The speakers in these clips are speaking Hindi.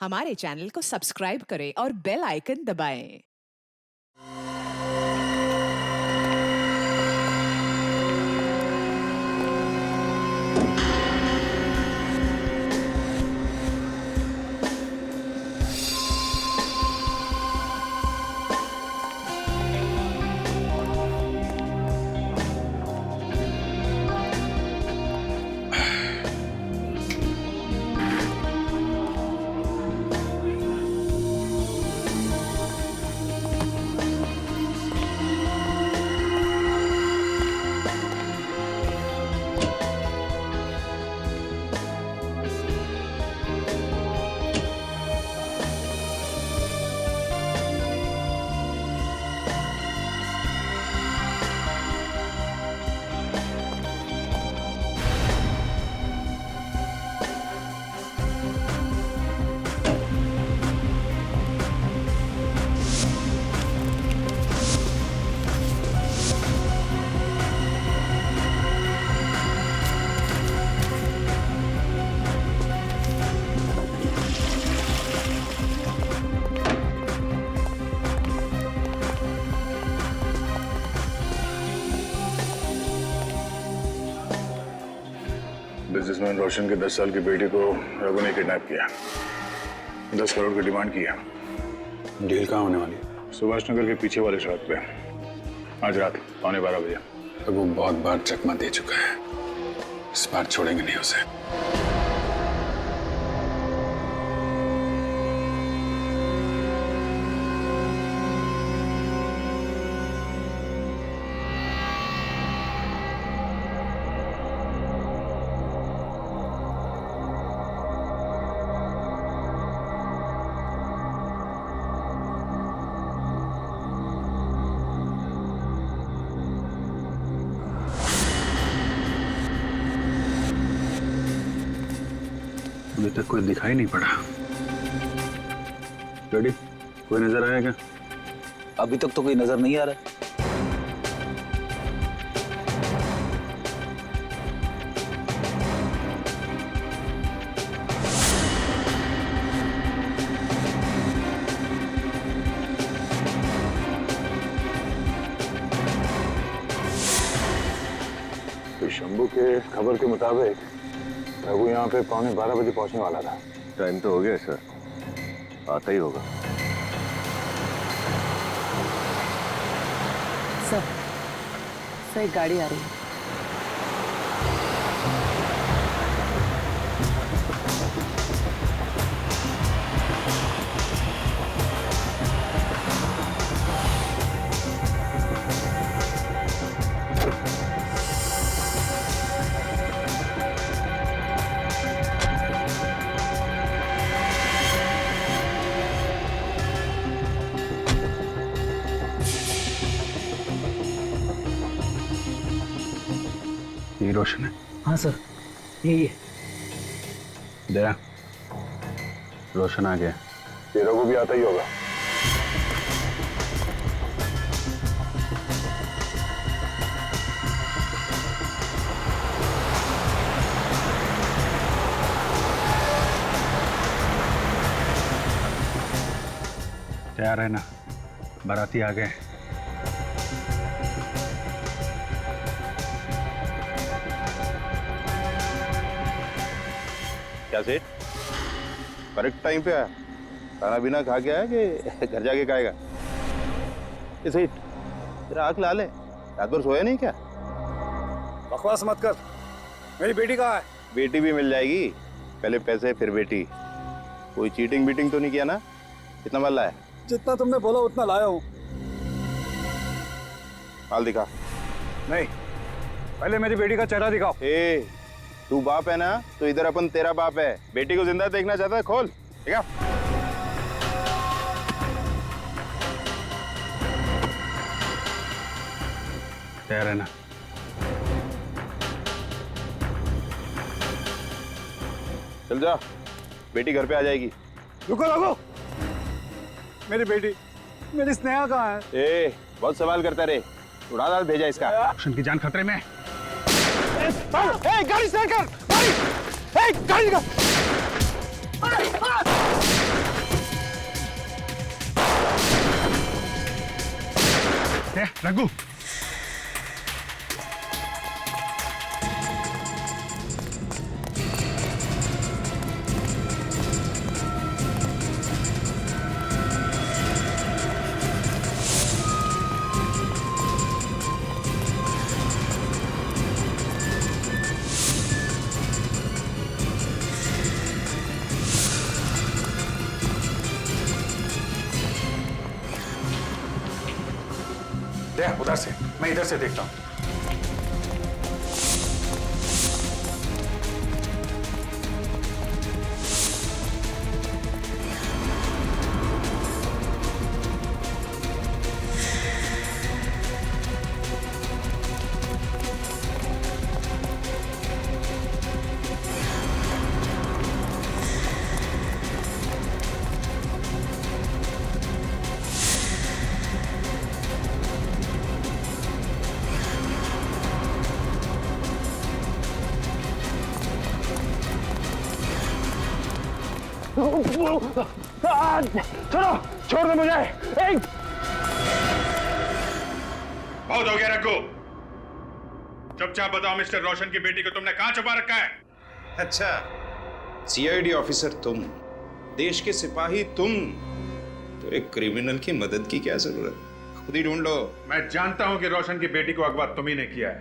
हमारे चैनल को सब्सक्राइब करें और बेल आइकन दबाएं। बिजनेसमैन रोशन के 10 साल की बेटी को रघु ने किडनैप किया। 10 करोड़ की डिमांड की है। डील कहाँ होने वाली है? सुभाष नगर के पीछे वाले सड़क पे आज रात 12:15 बजे। रघु बहुत बार चकमा दे चुका है, इस बार छोड़ेंगे नहीं उसे। अभी तक कोई दिखाई नहीं पड़ा। रेडी? कोई नजर आया क्या? अभी तक तो कोई नजर नहीं आ रहा। तो शंभू के खबर के मुताबिक रघु यहाँ पे 11:15 बजे पहुंचने वाला था। टाइम तो हो गया सर, आता ही होगा। सर एक गाड़ी आ रही है। ये रोशन है? हाँ सर, यही है। दया, रोशन आ गया। ये रघु भी आता ही होगा। तैयार है ना? बाराती आ गए। क्या सेठ, करेक्ट टाइम पे आया? खाना पीना खा के आया कि घर जाके खाएगा? ये सेठ, तेरा आँख लाल है, रात भर सोया नहीं क्या? बकवास मत कर। मेरी बेटी कहाँ है? बेटी भी मिल जाएगी, पहले पैसे फिर बेटी। कोई चीटिंग बीटिंग तो नहीं किया ना? कितना माल लाया? जितना तुमने बोला उतना लाया हूँ। माल दिखा। नहीं, पहले मेरी बेटी का चेहरा दिखाओ। ए, तू बाप है ना, तो इधर अपन तेरा बाप है। बेटी को जिंदा देखना चाहता है? खोल, ठीक है? तैयार है ना? चल जा, बेटी घर पे आ जाएगी। रुको रुको, मेरी बेटी, मेरी स्नेहा कहाँ है? ए, बहुत सवाल करता रे, उड़ा दाल भेजा इसका। रोशन की जान खतरे में। गाड़ी स्टैंड कर, गाड़ी निकाल। रघु, देख उधर से, मैं इधर से देखता हूँ। छोड़ दो मुझे। बहुत हो गया रघु। चुपचाप बताओ मिस्टर रोशन की बेटी को तुमने कहां छुपा रखा है? अच्छा, सीआईडी ऑफिसर तुम, देश के सिपाही तुम, तो एक क्रिमिनल की मदद की क्या जरूरत? खुद ही ढूंढ लो। मैं जानता हूं कि रोशन की बेटी को अगवा तुम ही ने किया है।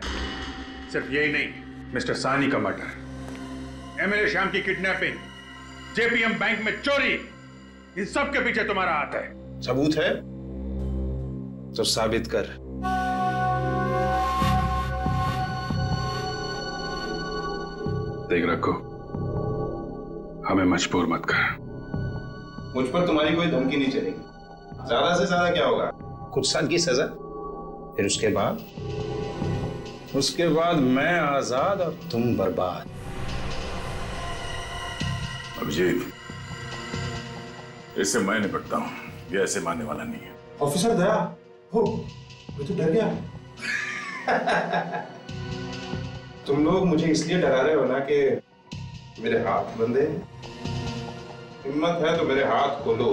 सिर्फ यही नहीं, मिस्टर सानी का मर्डर, एमएलए श्याम की किडनैपिंग, जेपीएम बैंक में चोरी, इन सब के पीछे तुम्हारा हाथ है। सबूत है तो साबित कर। देख रखो, हमें मजबूर मत कर। मुझ पर तुम्हारी कोई धमकी नहीं चलेगी। ज्यादा से ज्यादा क्या होगा, कुछ साल की सजा, फिर उसके बाद मैं आजाद और तुम बर्बाद। अभिजीत, इससे मैं निपटता हूं, ये ऐसे मानने वाला नहीं है। ऑफिसर दया हो, मैं तो डर गया। तुम लोग मुझे इसलिए डरा रहे हो ना कि मेरे हाथ बंधे। हिम्मत है तो मेरे हाथ खोलो,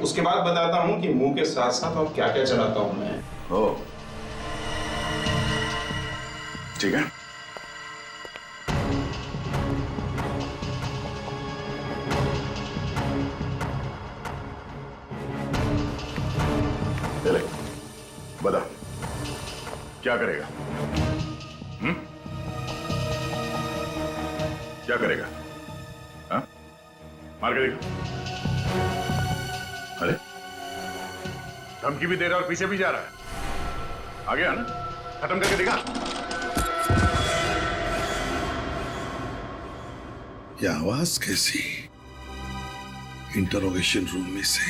उसके बाद बताता हूं कि मुंह के साथ साथ और क्या क्या चलाता हूं मैं। ओ, ठीक है। चले, बता क्या करेगा? क्या करेगा? हाँ? मार के देखा। अरे, धमकी भी दे रहा और पीछे भी जा रहा है। आ गया ना, खत्म करके दिखा। ये आवाज कैसी? इंटरोगेशन रूम में से।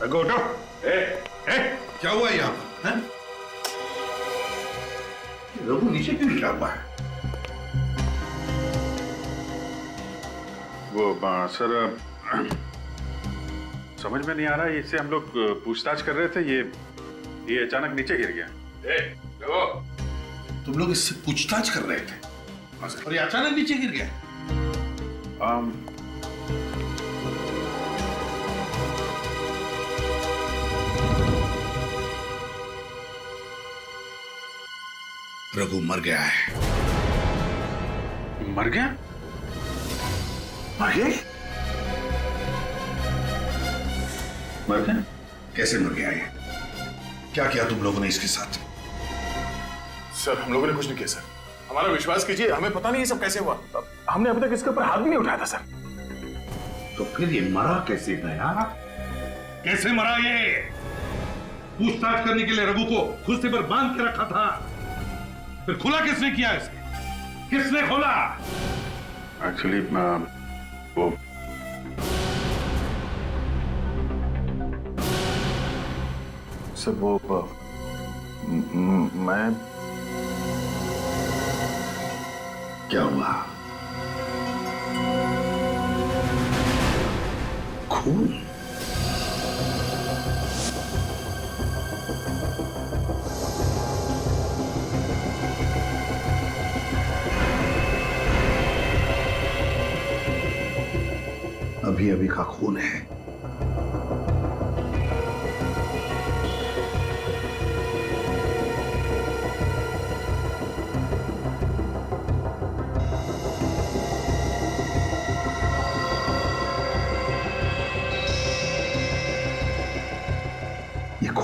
रघु उठो। क्या हुआ यहाँ पर? रघु नीचे क्यों गिरा हुआ है? वो सर, समझ में नहीं आ रहा है। इससे हम लोग पूछताछ कर रहे थे, ये अचानक नीचे गिर गया। रघु, तुम लोग इससे पूछताछ कर रहे थे और ये अचानक नीचे गिर गया? रघु मर गया है। मर गया? मर गया? मर गया? कैसे मर गया ये? क्या किया तुम लोगों ने इसके साथ? सर, हम लोगों ने कुछ नहीं किया सर। हमारा विश्वास कीजिए, हमें पता नहीं ये सब कैसे हुआ। हमने अभी तक इसके ऊपर हाथ भी नहीं उठाया था सर। तो फिर ये मरा कैसे गया? कैसे मरा ये? पूछताछ करने के लिए रघु को कुर्सी पर बांध के रखा था, फिर खुला किसने किया इसे? किसने खोला? एक्चुअली वो सर, वो मैं क्या हुआ? खून? अभी अभी का खून है।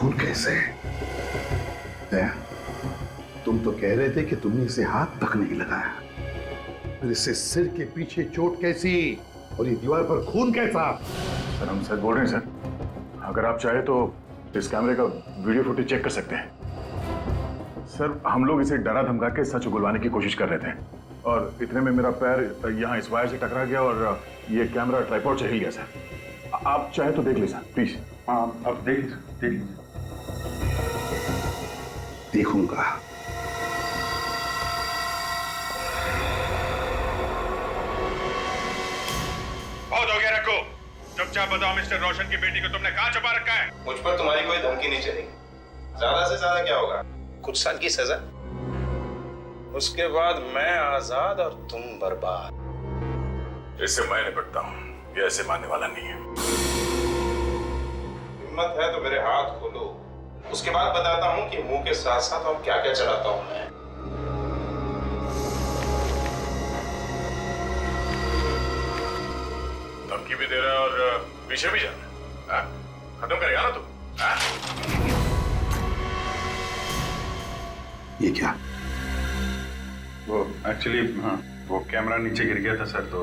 खून कैसे है? दया, तुम तो कह रहे थे कि तुमने इसे हाथ तक नहीं लगाया, फिर इससे सिर के पीछे चोट कैसी और ये दीवार पर खून कैसा? सर हम सच बोल रहे हैं सर। अगर आप चाहे तो इस कैमरे का वीडियो फुटेज चेक कर सकते हैं। सर हम लोग इसे डरा धमका के सच उगलवाने की कोशिश कर रहे थे और इतने में मेरा पैर यहाँ इस वायर से टकरा गया और ये कैमरा ट्राइपॉड से हिल गया सर। आप चाहे तो देख लीजिए सर प्लीज। हाँ अब देख लीजिए। देखूंगा। बहुत हो गया रखो। चुपचाप बताओ मिस्टर रोशन की बेटी को तुमने कहाँ छुपा रखा है? मुझ पर तुम्हारी कोई धमकी नहीं चली। ज्यादा से ज्यादा क्या होगा, कुछ साल की सजा, उसके बाद मैं आजाद और तुम बर्बाद। इससे मैं निपटता हूँ, ये ऐसे मानने वाला नहीं है। हिम्मत है तो मेरे हाथ खोलो, उसके बाद बताता हूँ कि मुंह के साथ साथ और क्या क्या चलाता हूँ मैं। धमकी भी दे रहा है और पीछे भी जा रहा है। खत्म करेगा ना तू? ये क्या? वो एक्चुअली हाँ वो कैमरा नीचे गिर गया था सर, तो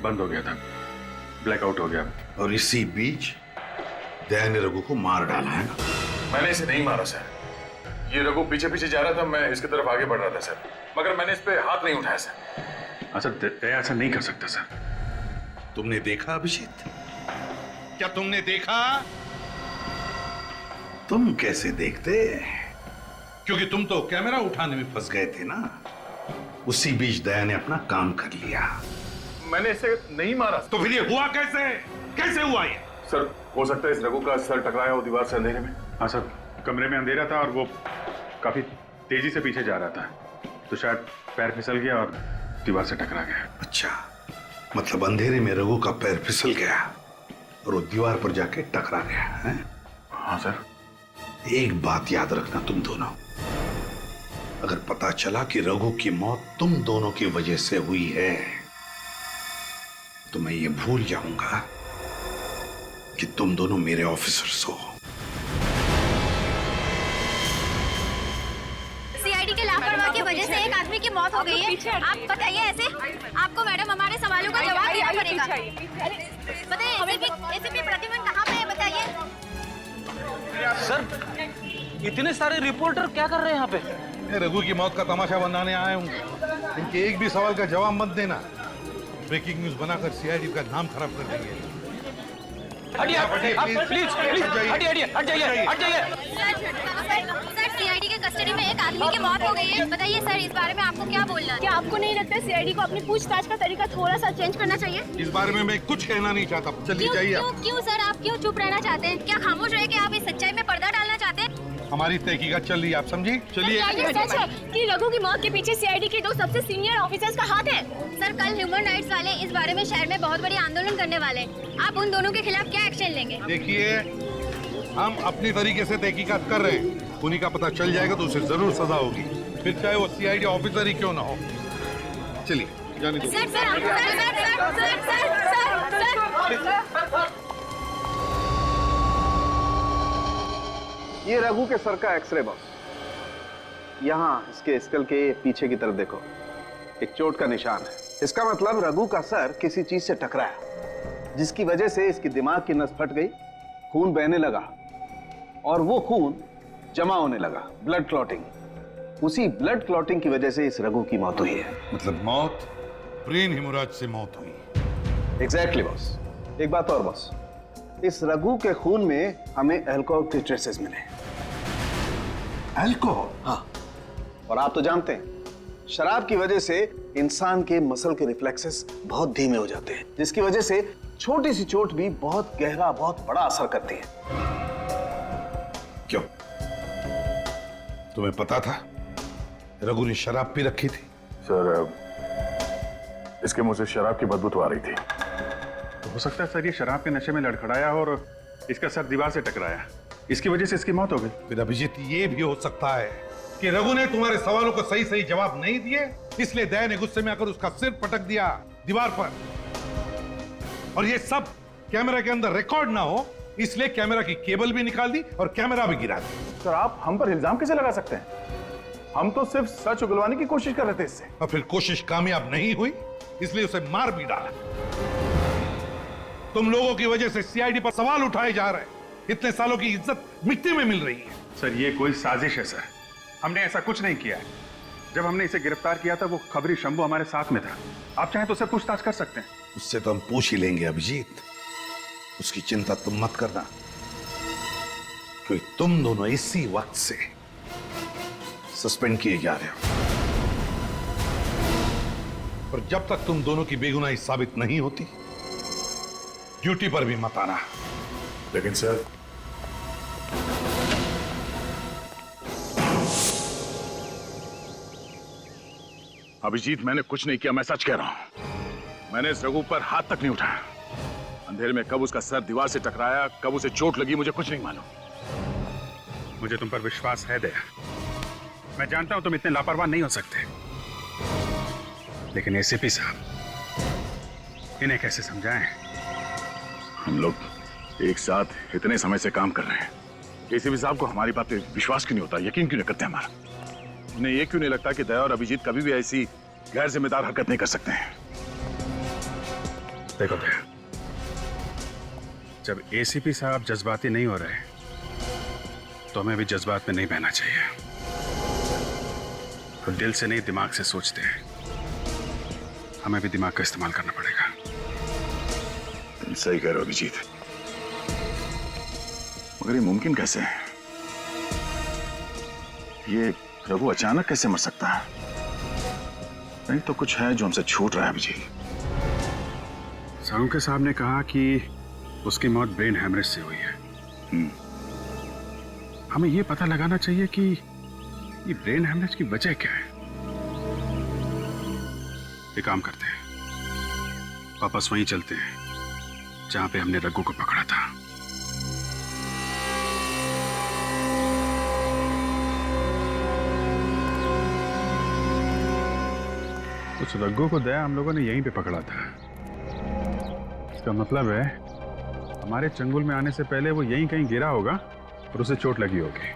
बंद हो गया था, ब्लैकआउट हो गया। और इसी बीच दया ने रघु को मार डाला है ना? मैंने इसे नहीं मारा सर। ये रघु पीछे पीछे जा रहा था, मैं इसकी तरफ आगे बढ़ रहा था सर, मगर मैंने इस पे हाथ नहीं उठाया सर। हाँ सर, दया ऐसा नहीं कर सकता सर। तुमने देखा अभिजीत? क्या तुमने देखा? तुम कैसे देखते? क्योंकि तुम तो कैमरा उठाने में फंस गए थे ना। उसी बीच दया ने अपना काम कर लिया। मैंने इसे नहीं मारा। तो फिर ये हुआ कैसे? कैसे हुआ ये? सर हो सकता है इस रघु का सर टकराया हो दीवार से अंधेरे में। हाँ सर, कमरे में अंधेरा था और वो काफी तेजी से पीछे जा रहा था, तो शायद पैर फिसल गया और दीवार से टकरा गया। अच्छा, मतलब अंधेरे में रघु का पैर फिसल गया और वो दीवार पर जाके टकरा गया है? हाँ सर। एक बात याद रखना तुम दोनों, अगर पता चला कि रघु की मौत तुम दोनों की वजह से हुई है तो मैं ये भूल जाऊंगा कि तुम दोनों मेरे ऑफिसर्स हो। सीआईडी के लापरवाही की वजह से एक आदमी की मौत हो गई है। आप बताइए ऐसे? आपको मैडम हमारे सवालों का जवाब देना पड़ेगा। बताइए एसीपी प्रद्युमन कहाँ पे है, बताइए। सर इतने सारे रिपोर्टर क्या कर रहे हैं यहाँ पे? मैं रघु की मौत का तमाशा बनाने आया हूँ। इनके एक भी सवाल का जवाब मत देना, ब्रेकिंग न्यूज बनाकर सीआईडी का नाम खराब कर देंगे। सर सीआईडी के कस्टडी में एक आदमी की मौत हो गई है। बताइए सर, इस बारे में आपको क्या बोलना है? क्या आपको नहीं लगता सीआईडी को अपनी पूछताछ का तरीका थोड़ा सा चेंज करना चाहिए? इस बारे में मैं कुछ कहना नहीं चाहता। चलिए जाइए। क्यों सर, आप क्यों चुप रहना चाहते हैं? क्या खामोश रह के आप इस सच्चाई में पर्दा डालना चाहते हैं? हमारी तहकीकात चल रही है, आप समझी? चलिए। सच है कि रघु की मौत के पीछे सीआईडी के दो सबसे सीनियर ऑफिसर्स का हाथ है। सर कल ह्यूमन राइट्स वाले इस बारे में शहर में बहुत बड़ी आंदोलन करने वाले, आप उन दोनों के खिलाफ क्या एक्शन लेंगे? देखिए, हम अपनी तरीके से तहकीकात कर रहे हैं, उन्हीं का पता चल जाएगा तो उसे जरूर सजा होगी, फिर चाहे वो सीआईडी ऑफिसर ही क्यों ना हो। चलिए जाने दो। ये रघु के सर का एक्सरे बॉस। यहाँ इसके स्कल के पीछे की तरफ देखो, एक चोट का निशान है। इसका मतलब रघु का सर किसी चीज से टकराया, जिसकी वजह से इसकी दिमाग की नस फट गई, खून बहने लगा और वो खून जमा होने लगा, ब्लड क्लॉटिंग। उसी ब्लड क्लॉटिंग की वजह से इस रघु की मौत हुई है। मतलब मौत ब्रेन हेमोरेज से मौत हुई। Exactly boss. एक बात और बॉस, इस रघु के खून में हमें अल्कोहल के ट्रेसेस मिले। अल्कोहल? हाँ, और आप तो जानते हैं शराब की वजह से इंसान के मसल के रिफ्लेक्सेस बहुत धीमे हो जाते हैं, जिसकी वजह से छोटी सी चोट भी बहुत गहरा, बहुत बड़ा असर करती है। क्यों? तुम्हें पता था रघु ने शराब पी रखी थी? सर इसके मुंह से शराब की बदबू तो आ रही थी। तो हो सकता है सर ये शराब के नशे में लड़खड़ाया और इसका सर दीवार से टकराया, इसकी वजह से इसकी मौत हो गई। फिर अभिजीत ये भी हो सकता है कि रघु ने तुम्हारे सवालों को सही सही जवाब नहीं दिए, इसलिए दया ने गुस्से में आकर उसका सिर पटक दिया दीवार पर, और ये सब कैमरा के अंदर रिकॉर्ड ना हो इसलिए कैमरा की केबल भी निकाल दी और कैमरा भी गिरा दी। सर आप हम पर इल्जाम कैसे लगा सकते हैं? हम तो सिर्फ सच उगलवाने की कोशिश कर रहे थे इससे। और फिर कोशिश कामयाब नहीं हुई, इसलिए उसे मार भी डाला। तुम लोगों की वजह से सीआईडी पर सवाल उठाए जा रहे हैं। इतने सालों की इज्जत मिट्टी में मिल रही है। सर ये कोई साजिश है सर, हमने ऐसा कुछ नहीं किया है। जब हमने इसे गिरफ्तार किया था वो खबरी शंभू हमारे साथ में था। आप चाहें तो उससे पूछताछ कर सकते हैं। उससे तो हम पूछ ही लेंगे अभिजीत, उसकी चिंता तुम मत करना, क्योंकि तुम दोनों इसी वक्त से सस्पेंड किए जा रहे हो। और जब तक तुम दोनों की बेगुनाही साबित नहीं होती, ड्यूटी पर भी मत आना। लेकिन सर अभिजीत मैंने कुछ नहीं किया, मैं सच कह रहा हूं। मैंने इस रघु पर हाथ तक नहीं उठाया। अंधेरे में कब उसका सर दीवार से टकराया, कब उसे चोट लगी, मुझे कुछ नहीं मालूम। मुझे तुम पर विश्वास है दया। मैं जानता हूं तुम इतने लापरवाह नहीं हो सकते, लेकिन एसीपी साहब इन्हें कैसे समझाएं? हम लोग एक साथ इतने समय से काम कर रहे हैं। एसीपी साहब को हमारी बात पे विश्वास क्यों नहीं होता, यकीन क्यों नहीं करते हमारा? उन्हें ये क्यों नहीं लगता कि दया और अभिजीत कभी भी ऐसी गैर जिम्मेदार हरकत नहीं कर सकते हैं? देखो दया, जब एसीपी साहब जज्बाती नहीं हो रहे तो हमें भी जज्बात में नहीं बहना चाहिए। तो दिल से नहीं दिमाग से सोचते हैं, हमें भी दिमाग का इस्तेमाल करना पड़ेगा। तुम सही कह रहे हो अभिजीत, मगर ये मुमकिन कैसे है? ये रघु अचानक कैसे मर सकता है? नहीं तो कुछ है जो हमसे छूट रहा है अभिजीत। साहू साहब ने कहा कि उसकी मौत ब्रेन हैमरेज से हुई है। हमें यह पता लगाना चाहिए कि ये ब्रेन हैमरेज की वजह क्या है। एक काम करते हैं, वापस वहीं चलते हैं जहां पे हमने रघु को पकड़ा था। उस रघु को दया हम लोगों ने यहीं पे पकड़ा था। इसका मतलब है हमारे चंगुल में आने से पहले वो यहीं कहीं गिरा होगा और उसे चोट लगी होगी।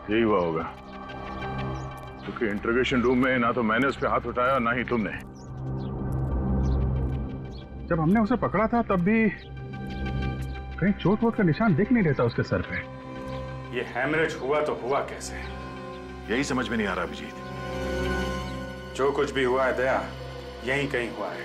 यही हुआ होगा, क्योंकि इंटरोगेशन रूम में ना तो मैंने उस पर हाथ उठाया और ना ही तुमने। जब हमने उसे पकड़ा था तब भी कहीं चोट वोट का निशान दिख नहीं रहता उसके सर पे। ये हैमरेज हुआ तो हुआ कैसे? यही समझ में नहीं आ रहा अभिजीत। जो कुछ भी हुआ है दया, यहीं कहीं हुआ है।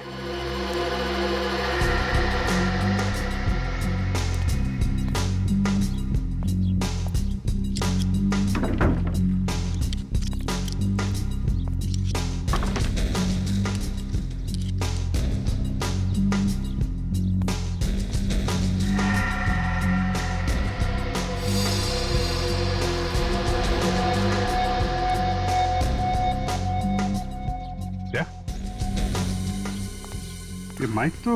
ये माइक तो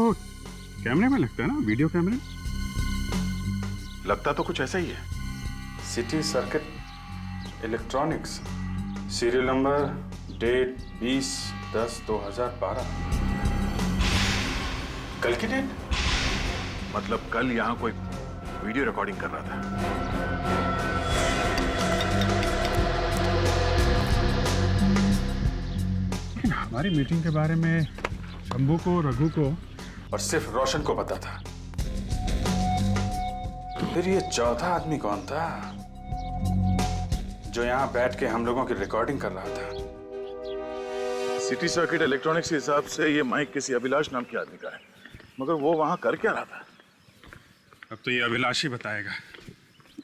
कैमरे में लगता है ना, वीडियो कैमरे। लगता तो कुछ ऐसा ही है। City circuit electronics, serial number, date 20/10/2012। कल की डेट? मतलब कल यहाँ कोई वीडियो रिकॉर्डिंग कर रहा था। लेकिन हमारी मीटिंग के बारे में शंभू को, रघु को और सिर्फ रोशन को पता था। तो फिर ये चौथा आदमी कौन था जो यहाँ बैठ के हम लोगों की रिकॉर्डिंग कर रहा था? सिटी सर्किट इलेक्ट्रॉनिक्स के हिसाब से ये माइक किसी अभिलाष नाम के आदमी का है, मगर वो वहां कर क्या रहा था? अब तो ये अभिलाष ही बताएगा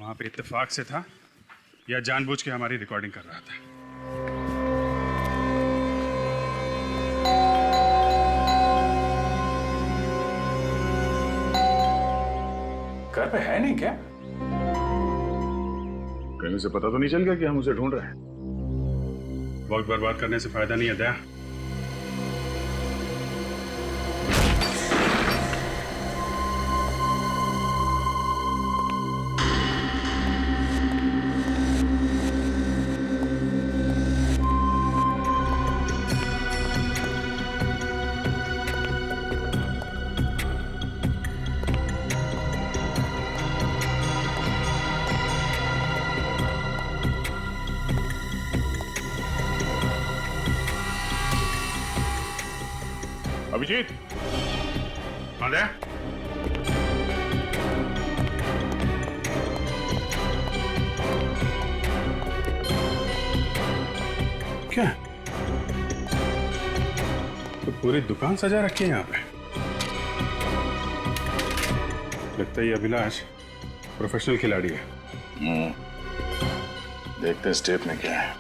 वहां पे इत्तेफाक से था या जानबूझ के हमारी रिकॉर्डिंग कर रहा था। घर पे है नहीं क्या? कहीं से पता तो नहीं चल गया कि हम उसे ढूंढ रहे हैं? वक्त बर्बाद करने से फायदा नहीं है दया। अभिजीत, कौन है? क्या तो पूरी दुकान सजा रखी है यहाँ पे? लगता है ये अभिलाष प्रोफेशनल खिलाड़ी है। देखते हैं स्टेप में क्या है।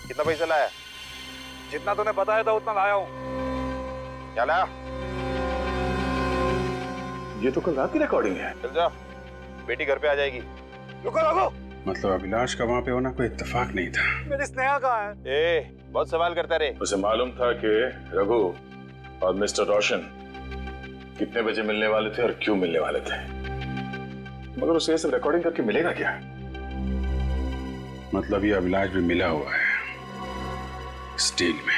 कितना पैसा लाया? जितना तूने बताया था उतना लाया हूँ। क्या लाया? ये तो कल रात की रिकॉर्डिंग है। चल जा, बेटी घर पे आ जाएगी। रुको रुको, मतलब अभिलाष का वहां पे होना कोई इत्तेफाक नहीं था। मेरी स्नेहा कहाँ है? बहुत सवाल करता रे। उसे मालूम था कि रघु और मिस्टर रोशन कितने बजे मिलने वाले थे और क्यों मिलने वाले थे, मगर उसे ये सब रिकॉर्डिंग करके मिलेगा क्या? मतलब ये अभिलाष भी मिला हुआ है स्टील में।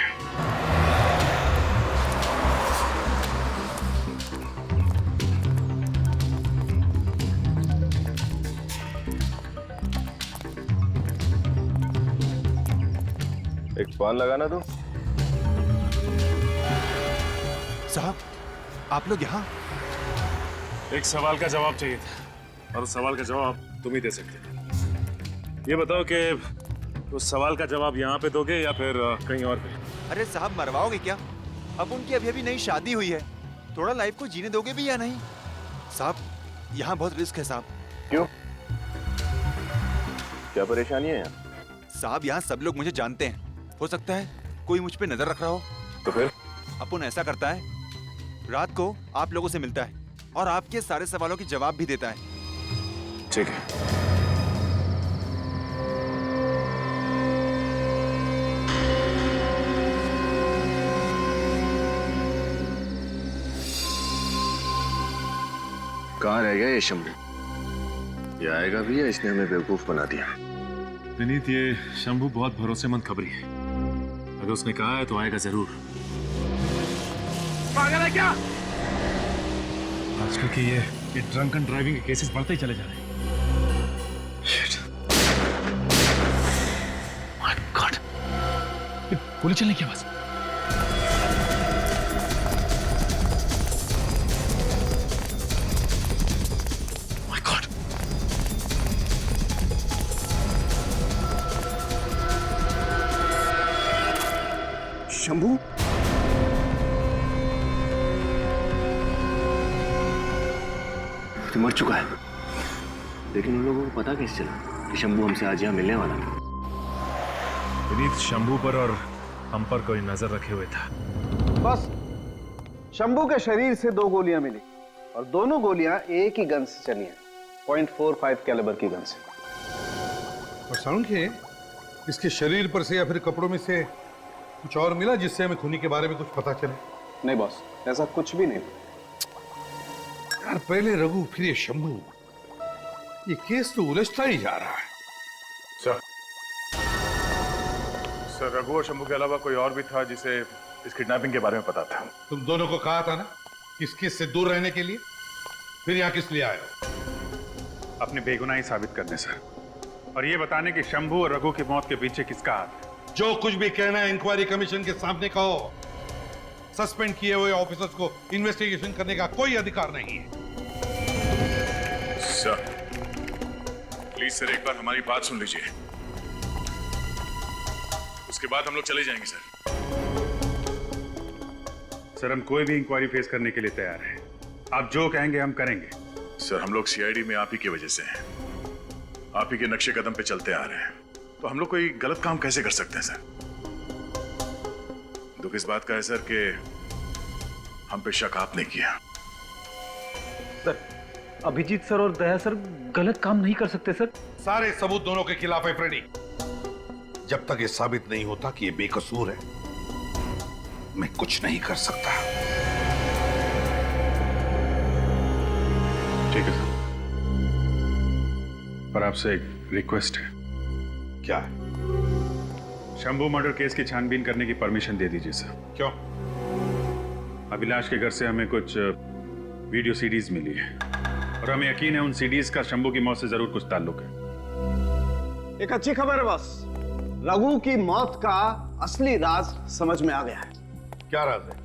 एक फोन लगाना तो। साहब, आप लोग यहाँ? एक सवाल का जवाब चाहिए था और उस सवाल का जवाब तुम ही दे सकते हो। ये बताओ कि उस सवाल का जवाब यहाँ पे दोगे या फिर कहीं और पे? अरे साहब, मरवाओगे क्या? अब उनकी अभी नई शादी हुई है, थोड़ा लाइफ को जीने दोगे भी या नहीं? साहब, यहाँ बहुत रिस्क है साहब। क्यों? क्या परेशानी है यहाँ? साहब, यहाँ सब लोग मुझे जानते हैं, हो सकता है कोई मुझ पे नजर रख रहा हो। तो फिर? अपुन ऐसा करता है, रात को आप लोगों से मिलता है और आपके सारे सवालों के जवाब भी देता है। ठीक है। कहाँ रह गया ये शंभू? ये आएगा भी या इसने हमें बेवकूफ बना दिया? विनीत, ये शंभू बहुत भरोसेमंद खबरी है। अगर उसने कहा है तो आएगा जरूर। पागल है क्या? आजकल के ये ड्रंकन ड्राइविंग के केसेस बढ़ते ही चले जा रहे हैं। My God! ये गोली चलने की आवाज। My God! शंभू? तो मर चुका है, लेकिन उन लोगों को पता कैसे चला कि शंभू हमसे आज यहाँ मिलने वाला है? विनीत, शंभू पर और हम पर कोई नजर रखे हुए था। बस शंभू के शरीर से 2 गोलियां मिली और दोनों गोलियां एक ही गन से चली हैं, .45 कैलिबर की गन से। और साउंड के इसके शरीर पर से या फिर कपड़ों में से कुछ और मिला जिससे हमें खूनी के बारे में कुछ पता चले? नहीं बॉस, ऐसा कुछ भी नहीं। यार, पहले रघु फिर ये शंभू, ये केस तो उलझता ही जा रहा है। सर, रघु और शंभू के अलावा कोई और भी था जिसे इस किडनैपिंग के बारे में पता था? तुम दोनों को कहा था ना इस केस से दूर रहने के लिए, फिर यहाँ किस लिए आए? अपनी बेगुनाही साबित करने सर, और ये बताने कि शंभू और रघु की मौत के पीछे किसका हाथ है। जो कुछ भी कहना है इंक्वायरी कमीशन के सामने कहो। सस्पेंड किए हुए ऑफिसर्स को इन्वेस्टिगेशन करने का कोई अधिकार नहीं है। सर, प्लीज सर, एक बार हमारी बात सुन लीजिए, उसके बाद हम लोग चले जाएंगे। सर, हम कोई भी इंक्वायरी फेस करने के लिए तैयार हैं। आप जो कहेंगे हम करेंगे। सर, हम लोग सीआईडी में आप ही की वजह से हैं, आप ही के नक्शे कदम पे चलते आ रहे हैं, तो हम लोग कोई गलत काम कैसे कर सकते हैं सर? दुख इस बात का है सर कि हम पे शक आपने किया। सर, अभिजीत सर और दया सर गलत काम नहीं कर सकते सर। सारे सबूत दोनों के खिलाफ है फ्रेडी। जब तक ये साबित नहीं होता कि ये बेकसूर है, मैं कुछ नहीं कर सकता। ठीक है सर, पर आपसे एक रिक्वेस्ट है। क्या? शंभू मर्डर केस की छानबीन करने की परमिशन दे दीजिए सर। क्यों? अभिलाष के घर से हमें कुछ वीडियो सीडीज मिली है और हमें यकीन है उन सीडीज का शंभू की मौत से जरूर कुछ ताल्लुक है। एक अच्छी खबर है बॉस, रघु की मौत का असली राज समझ में आ गया है। क्या राज है?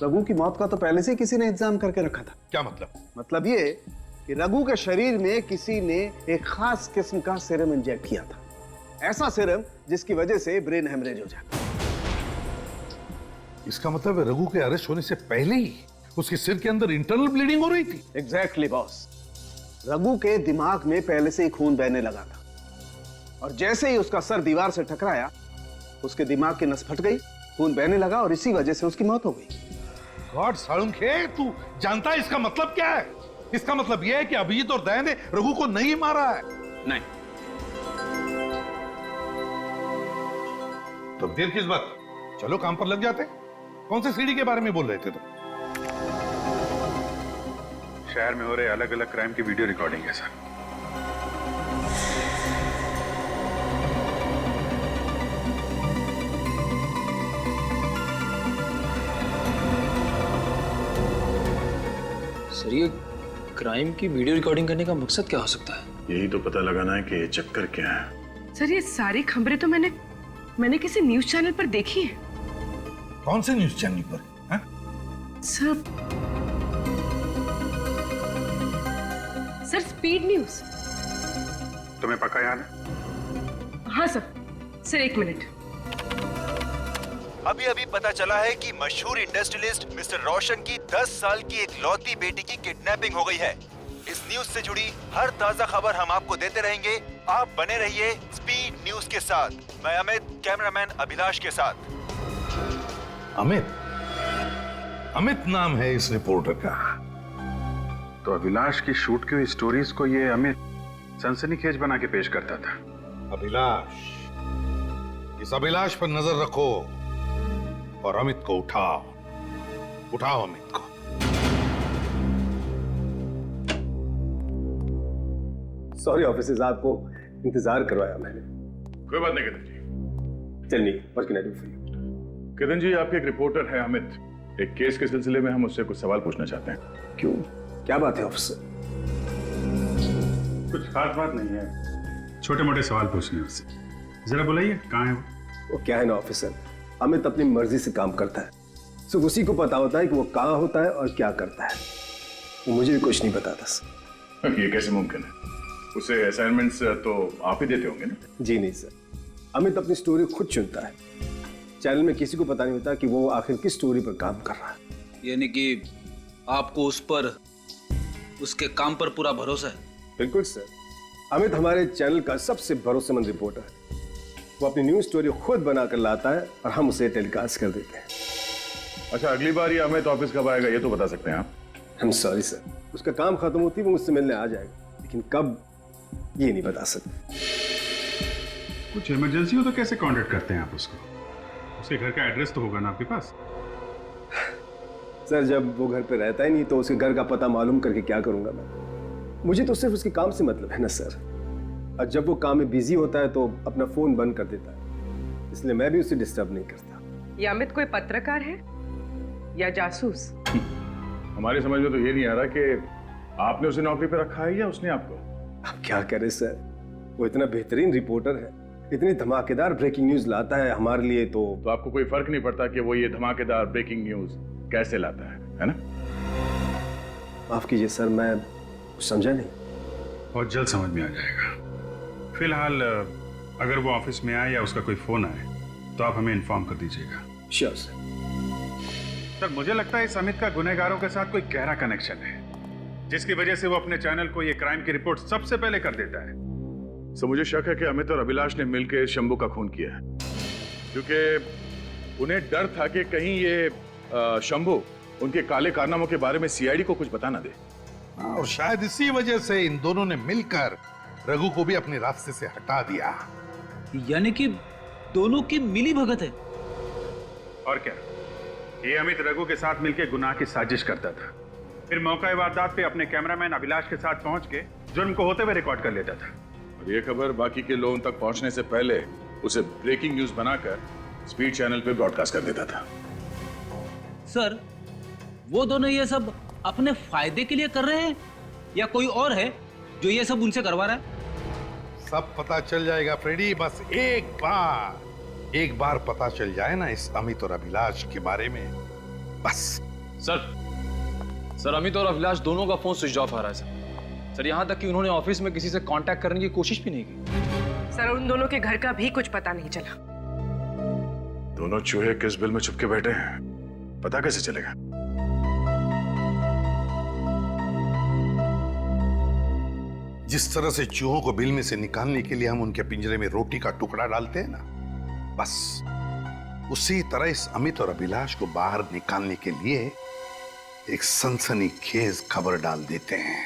रघु की मौत का तो पहले से किसी ने इंतजाम करके रखा था। क्या मतलब? मतलब ये कि रघु के शरीर में किसी ने एक खास किस्म का सीरम इंजेक्ट किया था, ऐसा सीरम जिसकी वजह से ब्रेन हेमरेज हो जाता। इसका मतलब रघु के अरेस्ट होने से पहले ही उसके सिर के अंदर इंटरनल ब्लीडिंग हो रही थी। एग्जैक्टली बॉस, रघु के दिमाग में पहले से ही खून बहने लगा था और जैसे ही उसका सर दीवार से टकराया उसके दिमाग की नस फट गई, खून बहने लगा और इसी वजह से उसकी मौत हो गई। गॉड सालुंखे, तू जानता है इसका मतलब क्या है? इसका मतलब यह है कि अभिजीत और दया ने रघु को नहीं मारा है। नहीं। तो देर किस बात? चलो काम पर लग जाते। कौन से सीडी के बारे में बोल रहे थे तुम? शहर में हो रहे अलग अलग क्राइम की वीडियो रिकॉर्डिंग है सर। सर ये क्राइम की वीडियो रिकॉर्डिंग करने का मकसद क्या हो सकता है? यही तो पता लगाना है कि चक्कर क्या है। सर ये सारी खबरें तो मैंने किसी न्यूज चैनल पर देखी है। कौन से न्यूज चैनल पर? Sir speed news. तुम्हें पक्का याद है? हाँ सर एक मिनट। अभी अभी पता चला है कि मशहूर इंडस्ट्रियलिस्ट मिस्टर रोशन की 10 साल की एक लौती बेटी की किडनैपिंग हो गई है। इस न्यूज से जुड़ी हर ताजा खबर हम आपको देते रहेंगे। आप बने रहिए स्पीड न्यूज के साथ। मैं अमित, कैमरामैन अभिलाष के साथ। अमित नाम है इस रिपोर्टर का। तो अभिलाष की शूट की हुई स्टोरीज को ये अमित सनसनीखेज बना के पेश करता था। अभिलाष, इस अभिलाष पर नजर रखो और अमित को उठाओ अमित को। सॉरी ऑफिसर्स, आपको इंतजार करवाया मैंने। कोई बात नहीं किदन जी। चलिए, what can I do for you? किदन जी, आपके एक रिपोर्टर है अमित, एक केस के सिलसिले में हम उससे कुछ सवाल पूछना चाहते हैं। क्यों, क्या बात है ऑफिसर? कुछ खास बात नहीं है, छोटे मोटे सवाल पूछने उससे। जरा बुलाइए, कहाँ है वो? क्या है ना ऑफिसर, अमित अपनी मर्जी से काम करता है, सिर्फ उसी को पता होता है कि वो कहाँ होता है और क्या करता है। वो मुझे भी कुछ नहीं बताता। ये कैसे मुमकिन है? उसे असाइनमेंट्स तो आप ही देते होंगे ना? जी नहीं सर, अमित अपनी स्टोरी खुद चुनता है। चैनल में किसी को पता नहीं होता कि वो आखिर किस स्टोरी पर काम कर रहा है। यानी कि आपको उस पर, उसके काम पर पूरा भरोसा है? बिल्कुल सर, अमित हमारे चैनल का सबसे भरोसेमंद रिपोर्टर है। वो अपनी न्यूज स्टोरी खुद बनाकर लाता है और हम उसे टेलीकास्ट कर देते हैं। अच्छा, अगली बार ये अमित ऑफिस कब आएगा ये तो बता सकते हैं आप? हम सॉरी सर, उसका काम खत्म होती वो मुझसे मिलने आ जाएगा, लेकिन कब ये नहीं बता सकते। कुछ इमरजेंसी हो तो कैसे कांटेक्ट करते हैं आप उसको? उसके घर का एड्रेस तो होगा ना आपके पास? सर जब वो घर पे रहता ही नहीं तो उसके घर का पता मालूम करके क्या करूंगा मैं? मुझे तो सिर्फ उसके काम से मतलब है ना सर, और जब वो काम में बिजी होता है तो अपना फोन बंद कर देता है, इसलिए मैं भी उसे डिस्टर्ब नहीं करता। ये अमित कोई पत्रकार है या जासूस? हमारी समझ में तो ये नहीं आ रहा कि आपने उसे नौकरी पे रखा है या उसने आपको। अब क्या करे सर, वो इतना बेहतरीन रिपोर्टर है, इतनी धमाकेदार ब्रेकिंग न्यूज लाता है हमारे लिए। तो आपको कोई फर्क नहीं पड़ता कि वो ये धमाकेदार ब्रेकिंग न्यूज कैसे लाता है ना? माफ कीजिए सर, मैं समझा नहीं। बहुत जल्द समझ में आ जाएगा। फिलहाल अगर वो ऑफिस में आए या उसका कोई फोन आए तो आप हमें इन्फॉर्म कर दीजिएगा। Sure sir. सर मुझे लगता है इस अमित का गुनहगारों के साथ कोई गहरा कनेक्शन है, जिसकी वजह से वो अपने चैनल को ये क्राइम की रिपोर्ट सबसे पहले कर देता है। सर मुझे शक है कि अमित और अभिलाष ने मिलकर शंभू का खून किया है, क्योंकि उन्हें डर था कि कहीं ये शंभू उनके काले कारनामों के बारे में सीआईडी को कुछ बता ना दे। और शायद इसी वजह से इन दोनों ने मिलकर रघु को भी अपने रास्ते से हटा दिया। यानी कि दोनों की मिली भगत है। और क्या, ये अमित रघु के साथ मिलकर गुनाह की साजिश करता था, फिर मौका वारदात पे अपने कैमरामैन अभिलाष के साथ पहुंच के जुर्म को होते हुए रिकॉर्ड कर लेता था। और ये खबर बाकी के लोगों तक पहुंचने से पहले उसे ब्रेकिंग न्यूज बनाकर स्पीड चैनल पे ब्रॉडकास्ट कर देता था। सर वो दोनों ये सब अपने फायदे के लिए कर रहे हैं या कोई और है जो ये सब उनसे करवा रहा है? सब पता चल जाएगा फ्रेडी, बस एक बार पता चल जाए ना इस अमित और अभिलाष के बारे में, बस। सर अमित और अभिलाष दोनों का फोन स्विच ऑफ आ रहा है सर, यहाँ तक कि उन्होंने ऑफिस में किसी से कांटेक्ट करने की कोशिश भी नहीं की। सर उन दोनों के घर का भी कुछ पता नहीं चला। दोनों चूहे किस बिल में छुपके बैठे हैं, पता कैसे चलेगा? जिस तरह से चूहों को बिल में से निकालने के लिए हम उनके पिंजरे में रोटी का टुकड़ा डालते हैं ना, बस उसी तरह इस अमित और अभिलाष को बाहर निकालने के लिए एक सनसनीखेज खबर डाल देते हैं।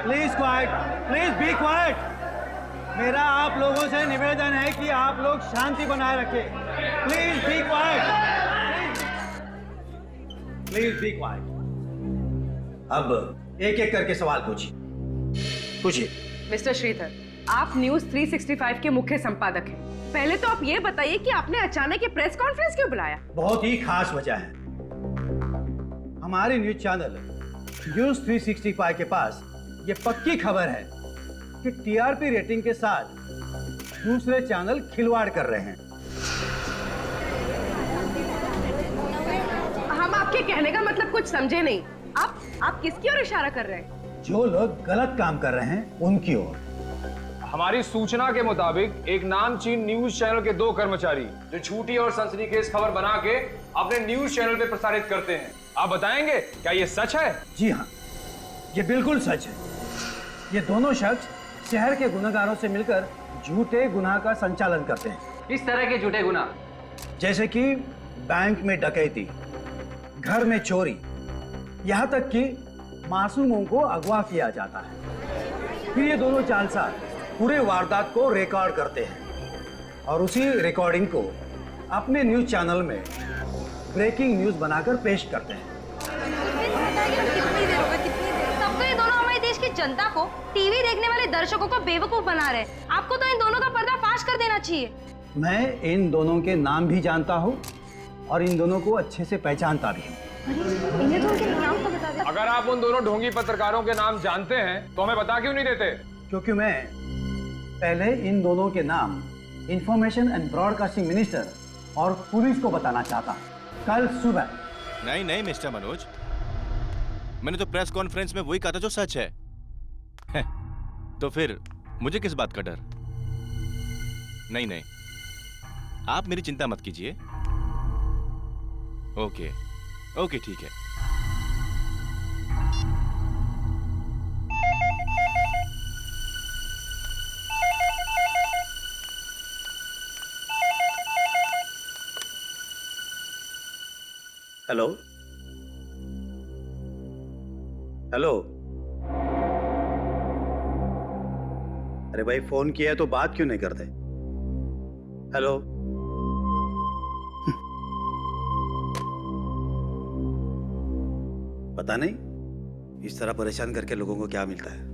Please quite, please be quite. मेरा आप लोगों से निवेदन है कि आप लोग शांति बनाए रखें। Please be quite, please be quite. अब एक एक करके सवाल पूछिए। मिस्टर श्रीधर, आप न्यूज 365 के मुख्य संपादक हैं। पहले तो आप ये बताइए कि आपने अचानक ये प्रेस कॉन्फ्रेंस क्यों बुलाया? बहुत ही खास वजह है। हमारे न्यूज चैनल न्यूज 365 के पास ये पक्की खबर है कि टीआरपी रेटिंग के साथ दूसरे चैनल खिलवाड़ कर रहे हैं। हम आपके कहने का मतलब कुछ समझे नहीं। आप किसकी ओर इशारा कर रहे हैं? जो लोग गलत काम कर रहे हैं उनकी ओर। हमारी सूचना के मुताबिक एक नामचीन न्यूज चैनल के 2 कर्मचारी जो झूठी और सनसनीखेज खबर बना के अपने न्यूज चैनल पे प्रसारित करते हैं, आप बताएंगे क्या ये सच है? जी हाँ, ये बिल्कुल सच है। ये दोनों शख्स शहर के गुनहगारों से मिलकर झूठे गुनाह का संचालन करते हैं। इस तरह के झूठे गुनाह जैसे कि बैंक में डकैती, घर में चोरी, यहाँ तक कि मासूमों को अगवा किया जाता है। फिर ये दोनों जालसाज पूरे वारदात को रिकॉर्ड करते हैं और उसी रिकॉर्डिंग को अपने न्यूज चैनल में ब्रेकिंग न्यूज बनाकर पेश करते हैं। सबको ये दोनों हमारे देश की जनता को, टीवी देखने वाले दर्शकों को बेवकूफ बना रहे हैं। आपको तो इन दोनों का पर्दाफाश कर देना चाहिए। मैं इन दोनों के नाम भी जानता हूँ और इन दोनों को अच्छे से पहचानता भी हूँ। इन्हें तो उनके नाम तो बता दे। अगर आप उन दोनों ढोंगी पत्रकारों के नाम जानते हैं तो हमें बता क्यों नहीं देते? क्योंकि मैं पहले इन दोनों के नाम इंफॉर्मेशन एंड ब्रॉडकास्टिंग मिनिस्टर और पुलिस को बताना चाहता कल सुबह। नहीं मिस्टर मनोज, मैंने तो प्रेस कॉन्फ्रेंस में वही कहा था जो सच है। तो फिर मुझे किस बात का डर? नहीं, आप मेरी चिंता मत कीजिए। ओके ठीक है। हेलो, अरे भाई फोन किया है तो बात क्यों नहीं करते? हेलो, पता नहीं इस तरह परेशान करके लोगों को क्या मिलता है।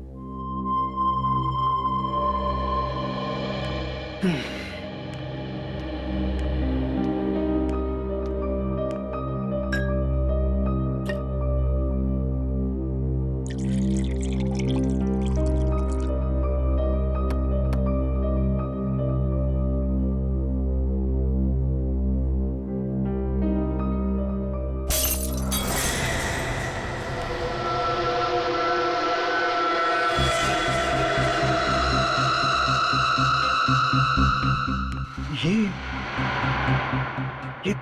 ये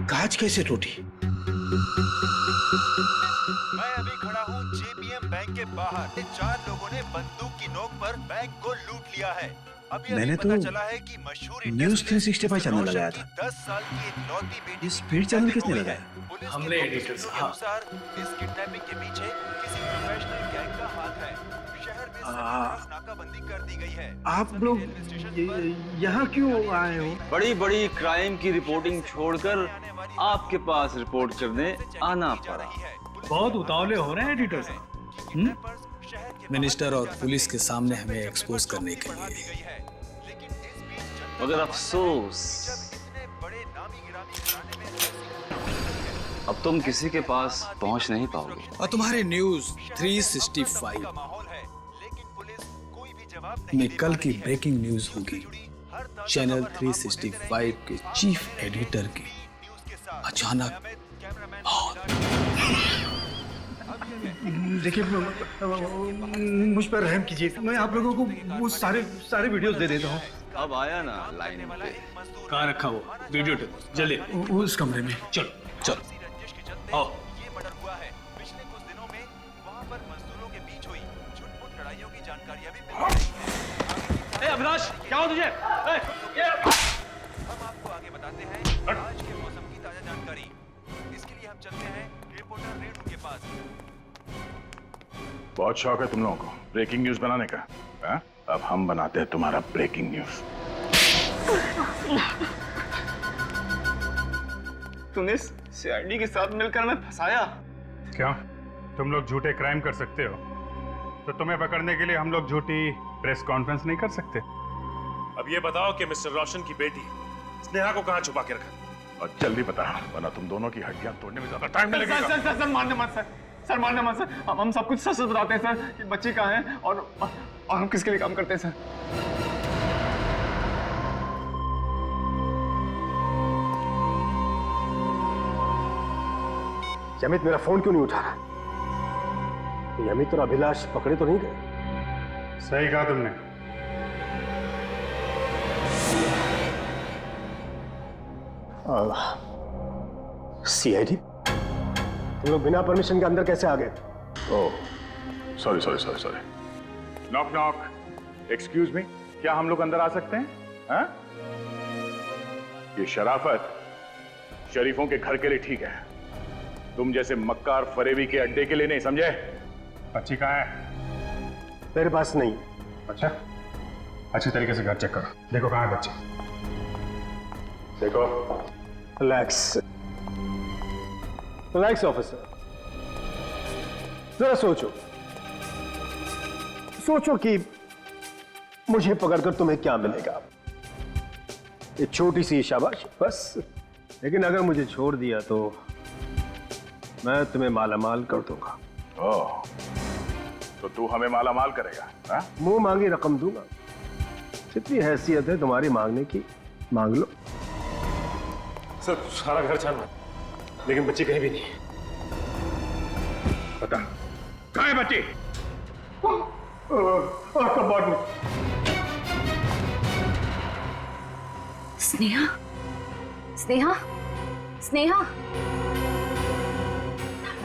कांच कैसे टूटी? मैं अभी खड़ा हूँ जेपीएम बैंक के बाहर। 4 लोगों ने बंदूक की नोक पर बैंक को लूट लिया है। मैंने तो न्यूज 365 चैनल लगाया था। 10 साल की इकलौती बेटी स्पीड चैनल किसने लगाया? हमने एडिटर साहब। इस किडनैपिंग के पीछे किसी प्रोफेशनल गैंग का हाथ है। शहर में नाकाबंदी कर दी गई है। आप लोग यहाँ क्यों आए हो? बड़ी क्राइम की रिपोर्टिंग छोड़कर आपके पास रिपोर्ट करने आना पड़ा। बहुत उतावले हो रहे हैं एडिटर साहब। मिनिस्टर और पुलिस के सामने हमें एक्सपोज करने के लिए। मगर अफसोस अब तुम किसी के पास पहुंच नहीं पाओगे। और तुम्हारे न्यूज 365 में कल की ब्रेकिंग न्यूज होगी चैनल 365 के चीफ एडिटर की अचानक देखिए मुझ पर रहम कीजिए, मैं आप लोगों को वो सारे वीडियोस दे देता हूँ। अब आया ना लाइन पे। कहाँ रखा वो वीडियो टेप? जल्दी उस कमरे में। चलो चलो आओ। अविनाश क्या हो तुझे? हम आपको आगे बताते हैं आज के मौसम की ताजा जानकारी। इसके लिए हम चलते हैं रिपोर्टर रेणु के पास। बहुत शौक है तुम लोगों को ब्रेकिंग न्यूज बनाने का, हा? अब हम बनाते हैं तुम्हारा ब्रेकिंग न्यूज। तूने सीआईडी के साथ मिलकर हमें फंसाया। क्यों? तुम लोग झूठे क्राइम कर सकते हो, तो तुम्हें पकड़ने के लिए हम लोग झूठी प्रेस कॉन्फ्रेंस नहीं कर सकते? अब ये बताओ कि मिस्टर रोशन की बेटी स्नेहा को कहाँ छुपा के रखा? और जल्दी बता, वरना तुम दोनों की हड्डियां तोड़ने में ज्यादा टाइम नहीं लगेगा। सर मारने मत सर मारने मत सर। हम सब कुछ सच बताते हैं सर कि बच्ची कहाँ है और हम किसके लिए काम करते हैं सर। यमित मेरा फोन क्यों नहीं उठा रहा? यमित और अभिलाष पकड़े तो नहीं गए? सही कहा तुमने। सीआईडी, तुम लोग बिना परमिशन के अंदर कैसे आ गए? Oh, sorry. Knock knock, excuse me, क्या हम लोग अंदर आ सकते हैं? हाँ? ये शराफत शरीफों के घर के लिए ठीक है, तुम जैसे मक्कार फरेबी के अड्डे के लिए नहीं, समझे? बच्ची कहाँ है? मेरे पास नहीं। अच्छा, अच्छी तरीके से घर चेक करो, देखो कहाँ है बच्ची। देखो। रिलैक्स ऑफिसर, जरा सोचो कि मुझे पकड़कर तुम्हें क्या मिलेगा? एक छोटी सी शाबाश बस। लेकिन अगर मुझे छोड़ दिया तो मैं तुम्हें मालामाल कर दूंगा। ओह, तो तू हमें मालामाल करेगा? हा? मुंह मांगी रकम दूंगा। जितनी हैसियत है तुम्हारी मांगने की, मांग लो। सर सारा घर छाना, लेकिन बच्ची कहीं भी नहीं। बता, कहाँ है बच्ची? कबाड़ में। स्नेहा, स्नेहा, स्नेहा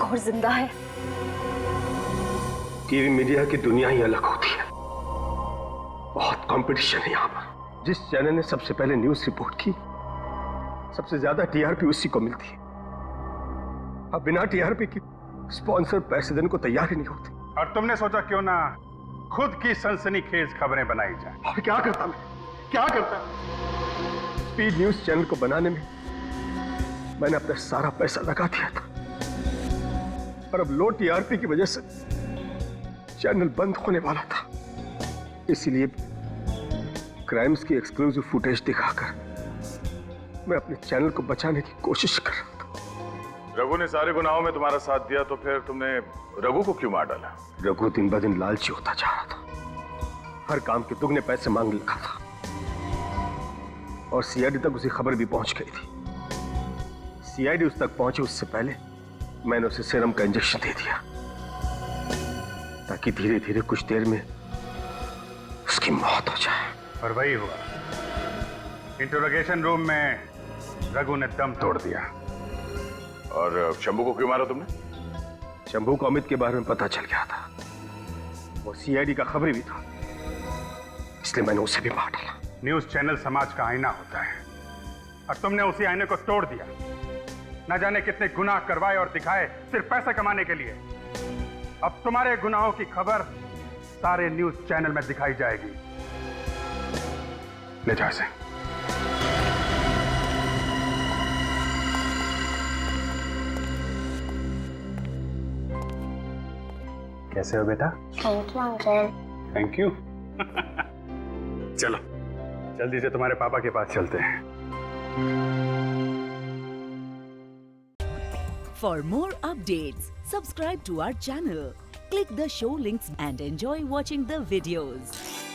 और जिंदा है। टीवी मीडिया की दुनिया ही अलग होती है, बहुत कंपटीशन है यहाँ पर। जिस चैनल ने सबसे पहले न्यूज रिपोर्ट की, सबसे ज्यादा टीआरपी उसी को मिलती है। अब बिना टीआरपी की स्पॉन्सर पैसे देने को तैयार ही नहीं होते। और तुमने सोचा क्यों ना खुद की सनसनीखेज खबरें बनाई जाए? और क्या करता स्पीड न्यूज चैनल को बनाने में मैंने अपना सारा पैसा लगा दिया था, और अब लो टीआरपी की वजह से चैनल बंद होने वाला था। इसीलिए क्राइम्स की एक्सक्लूसिव फुटेज दिखाकर मैं अपने चैनल को बचाने की कोशिश कर रहा था। रघु ने सारे गुनाहों में तुम्हारा साथ दिया, तो फिर तुमने रघु को क्यों मार डाला? रघु दिन ब दिन लालची होता जा रहा था, हर काम के दुगने पैसे मांग लगा था, और सीआईडी तक उसे खबर भी पहुंच गई थी। सीआईडी उस तक पहुंचे उससे पहले मैंने उसे सीरम का इंजेक्शन दे दिया, ताकि धीरे धीरे कुछ देर में उसकी मौत हो जाए। और वही हुआ। इंटरोगेशन रूम में रघु ने दम तोड़ दिया। और शंभू को क्यों मारा तुमने? शंभू को अमित के बारे में पता चल गया था, वो सीआईडी का खबरी भी था, इसलिए मैंने उसे भी मार डाला। न्यूज चैनल समाज का आईना होता है, और तुमने उसी आईने को तोड़ दिया। न जाने कितने गुनाह करवाए और दिखाए सिर्फ पैसे कमाने के लिए। अब तुम्हारे गुनाहों की खबर सारे न्यूज चैनल में दिखाई जाएगी। ले जाओ इसे। कैसे हो बेटा? Thank you uncle. Thank you. चलो जल्दी से तुम्हारे पापा के पास चलते हैं। For more updates, subscribe to our channel, click the show links and enjoy watching the videos.